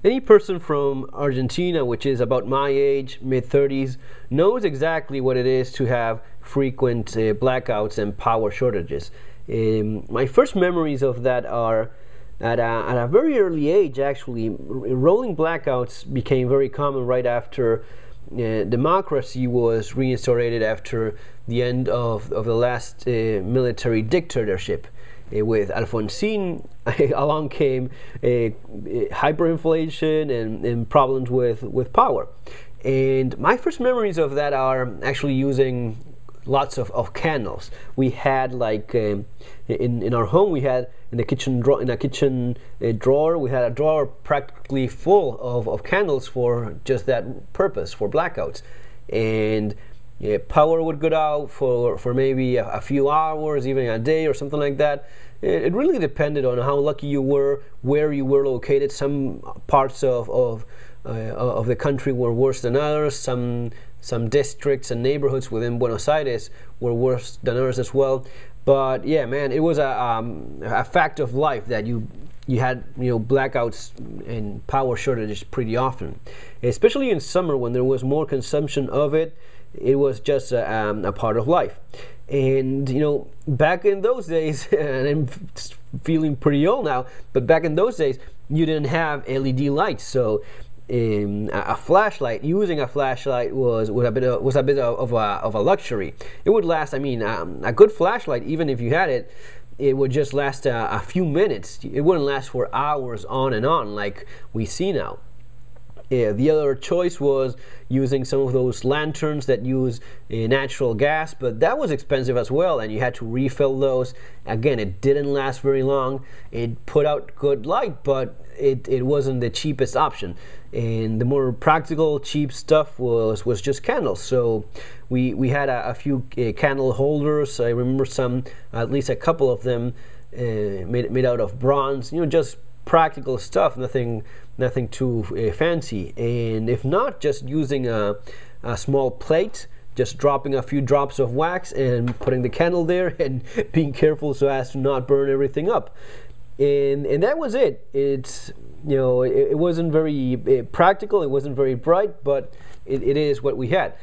Any person from Argentina, which is about my age, mid-30s, knows exactly what it is to have frequent blackouts and power shortages. My first memories of that are at a very early age, actually. Rolling blackouts became very common right after democracy was reinstated after the end of the last military dictatorship. With Alfonsín, along came hyperinflation and problems with power. And my first memories of that are actually using lots of candles. We had like in our home, we had in a kitchen drawer, we had a drawer practically full of candles for just that purpose, for blackouts. And power would go out for maybe a few hours, even a day or something like that. It really depended on how lucky you were, where you were located. Some parts of the country were worse than others. Some districts and neighborhoods within Buenos Aires were worse than others as well. But yeah, man, it was a fact of life that you had blackouts and power shortages pretty often, especially in summer when there was more consumption of it. It was just a part of life. And back in those days, and I'm feeling pretty old now, but back in those days you didn't have LED lights, so a flashlight, using a flashlight was a bit of a luxury. It would last, I mean, a good flashlight, even if you had it, it would just last a few minutes. It wouldn't last for hours on and on like we see now. The other choice was using some of those lanterns that use natural gas, but that was expensive as well, and you had to refill those. Again, it didn't last very long. It put out good light, but it wasn't the cheapest option. And the more practical, cheap stuff was just candles. So we had a few candle holders. I remember at least a couple of them made out of bronze. Just practical stuff, nothing too fancy. And if not, just using a small plate, just dropping a few drops of wax and putting the candle there and being careful so as to not burn everything up. And that was it. It's it wasn't very practical, it wasn't very bright, but it is what we had.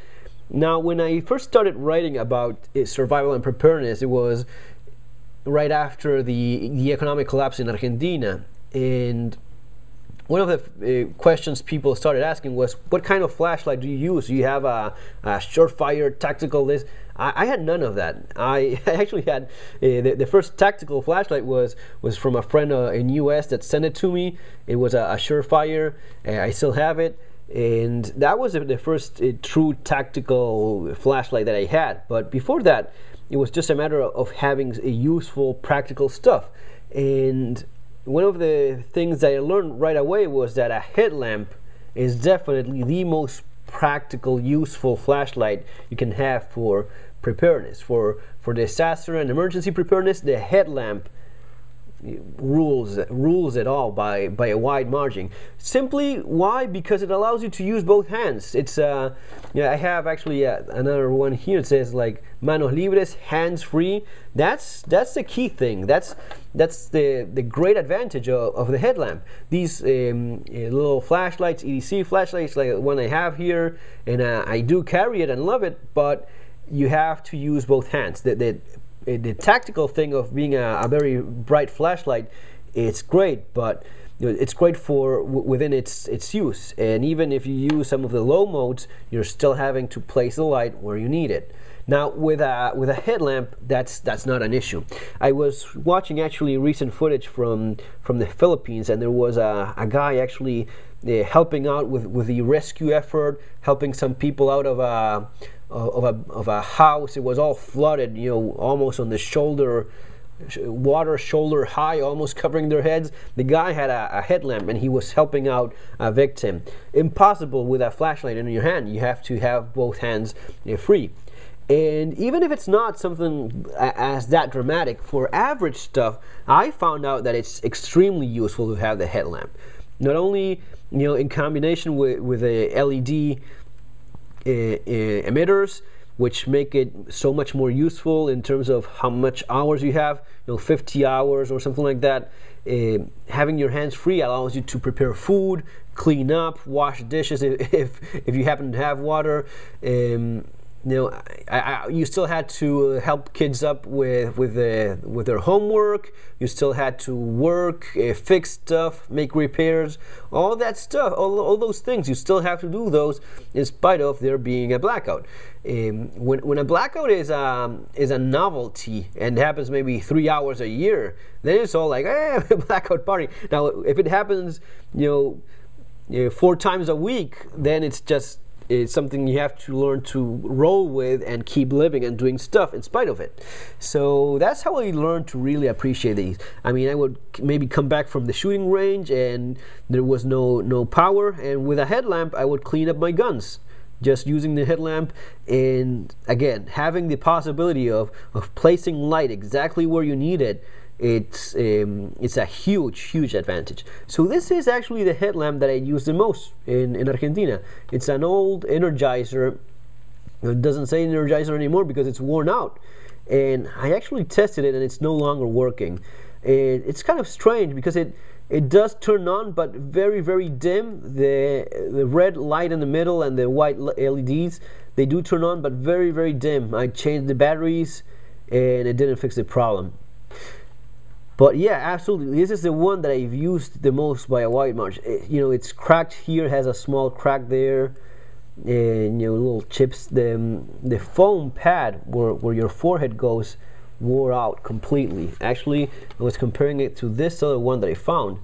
Now, when I first started writing about survival and preparedness, it was right after the economic collapse in Argentina. And one of the questions people started asking was, what kind of flashlight do you use? Do you have a short-fire tactical this? I had none of that. I actually had the first tactical flashlight was from a friend in US that sent it to me. It was a Surefire. I still have it, and that was the first true tactical flashlight that I had. But before that, it was just a matter of having useful, practical stuff. And one of the things that I learned right away was that a headlamp is definitely the most practical, useful flashlight you can have for preparedness. For disaster and emergency preparedness, the headlamp rules it all by a wide margin. Simply, why? Because it allows you to use both hands. It's I have actually another one here. It says like manos libres, hands free. That's the key thing. That's the great advantage of the headlamp. These little flashlights, EDC flashlights like the one I have here, and I do carry it and love it, but you have to use both hands. The tactical thing of being a very bright flashlight, it's great, but it's great for within its use. And even if you use some of the low modes, you're still having to place the light where you need it. Now, with a headlamp, that's not an issue. I was watching actually recent footage from the Philippines, and there was a guy actually helping out with the rescue effort, helping some people out of a house. It was all flooded, almost on the shoulder, water shoulder high, almost covering their heads. The guy had a headlamp, and he was helping out a victim. Impossible with a flashlight in your hand. You have to have both hands free. And even if it's not something as that dramatic, for average stuff, I found out that it's extremely useful to have the headlamp. Not only in combination with the LED emitters, which make it so much more useful in terms of how much hours you have, 50 hours or something like that. having your hands free allows you to prepare food, clean up, wash dishes if you happen to have water. You still had to help kids up with their homework. You still had to work, fix stuff, make repairs, all that stuff, all those things. You still have to do those in spite of there being a blackout. When a blackout is a novelty and happens maybe 3 hours a year, then it's all like, blackout party. Now, if it happens, 4 times a week, then it's something you have to learn to roll with and keep living and doing stuff in spite of it. So that's how I learned to really appreciate these. I mean, I would maybe come back from the shooting range and there was no power, and with a headlamp I would clean up my guns just using the headlamp, and again, having the possibility of placing light exactly where you need it. It's a huge advantage. So this is actually the headlamp that I use the most in Argentina. It's an old Energizer. It doesn't say Energizer anymore because it's worn out, and I actually tested it and it's no longer working. It's kind of strange because it does turn on, but very dim. The red light in the middle and the white LEDs, they do turn on, but very dim. I changed the batteries and it didn't fix the problem. But yeah, absolutely, this is the one that I've used the most by a wide margin. It's cracked here, has a small crack there, and little chips. The foam pad where your forehead goes wore out completely. Actually, I was comparing it to this other one that I found,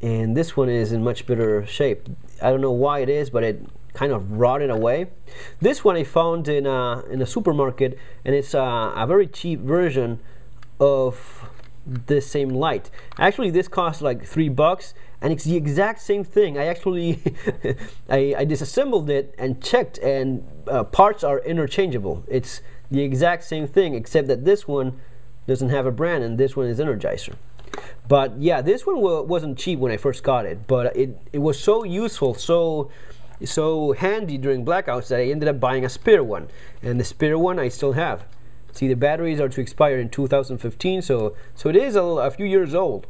and this one is in much better shape. I don't know why it is, but it kind of rotted away. This one I found in a supermarket, and it's a very cheap version of this same light. Actually, this costs like $3, and it's the exact same thing. I actually I disassembled it and checked, and parts are interchangeable. It's the exact same thing, except that this one doesn't have a brand and this one is Energizer. But yeah, this one wasn't cheap when I first got it, but it was so useful, so handy during blackouts that I ended up buying a spare one, and the spare one I still have. See, the batteries are to expire in 2015, so it is a few years old.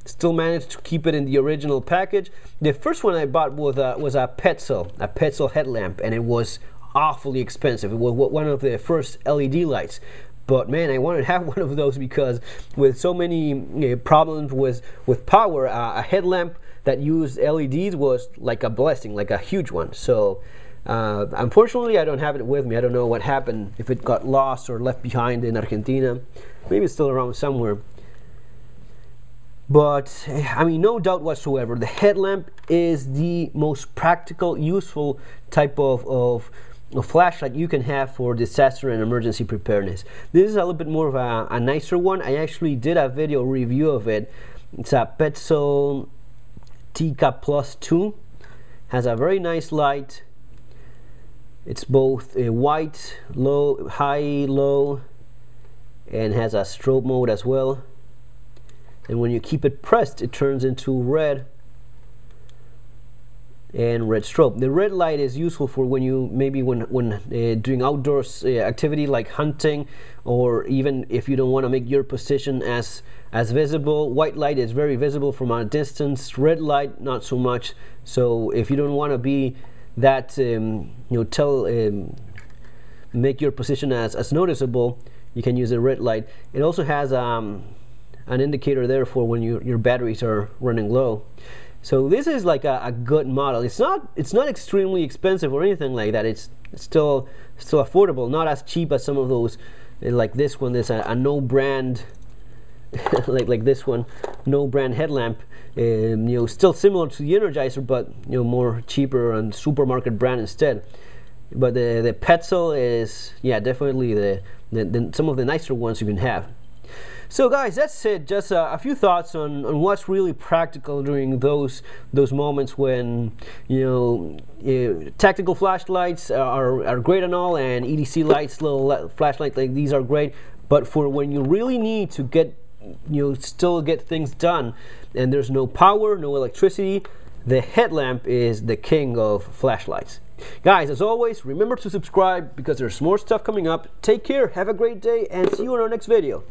Still managed to keep it in the original package. The first one I bought was a Petzl headlamp, and it was awfully expensive. It was one of the first LED lights. But man, I wanted to have one of those because with so many problems with power, a headlamp that used LEDs was like a blessing, like a huge one. So unfortunately, I don't have it with me. I don't know what happened, if it got lost or left behind in Argentina. Maybe it's still around somewhere. But I mean, no doubt whatsoever, the headlamp is the most practical, useful type of flashlight you can have for disaster and emergency preparedness. This is a little bit more of a nicer one. I actually did a video review of it. It's a Petzl Tika Plus 2. Has a very nice light. It's both a white, low, high, low, and has a strobe mode as well. And when you keep it pressed, it turns into red and red strobe. The red light is useful for when you when doing outdoors activity like hunting, or even if you don't want to make your position as visible. White light is very visible from a distance. Red light, not so much. So if you don't want to be that make your position as noticeable, you can use a red light. It also has an indicator there for when your batteries are running low. So this is like a good model. It's not extremely expensive or anything like that. It's still affordable, not as cheap as some of those, like this one. There's a no brand like this one, no brand headlamp, still similar to the Energizer, but more cheaper and supermarket brand instead. But the Petzl is, yeah, definitely some of the nicer ones you can have. So guys, that's it. Just a few thoughts on what's really practical during those moments when tactical flashlights are great and all, and EDC lights, little flashlights like these are great. But for when you really need to still get things done, and there's no power, no electricity, the headlamp is the king of flashlights. Guys, as always, remember to subscribe because there's more stuff coming up. Take care, have a great day, and see you in our next video.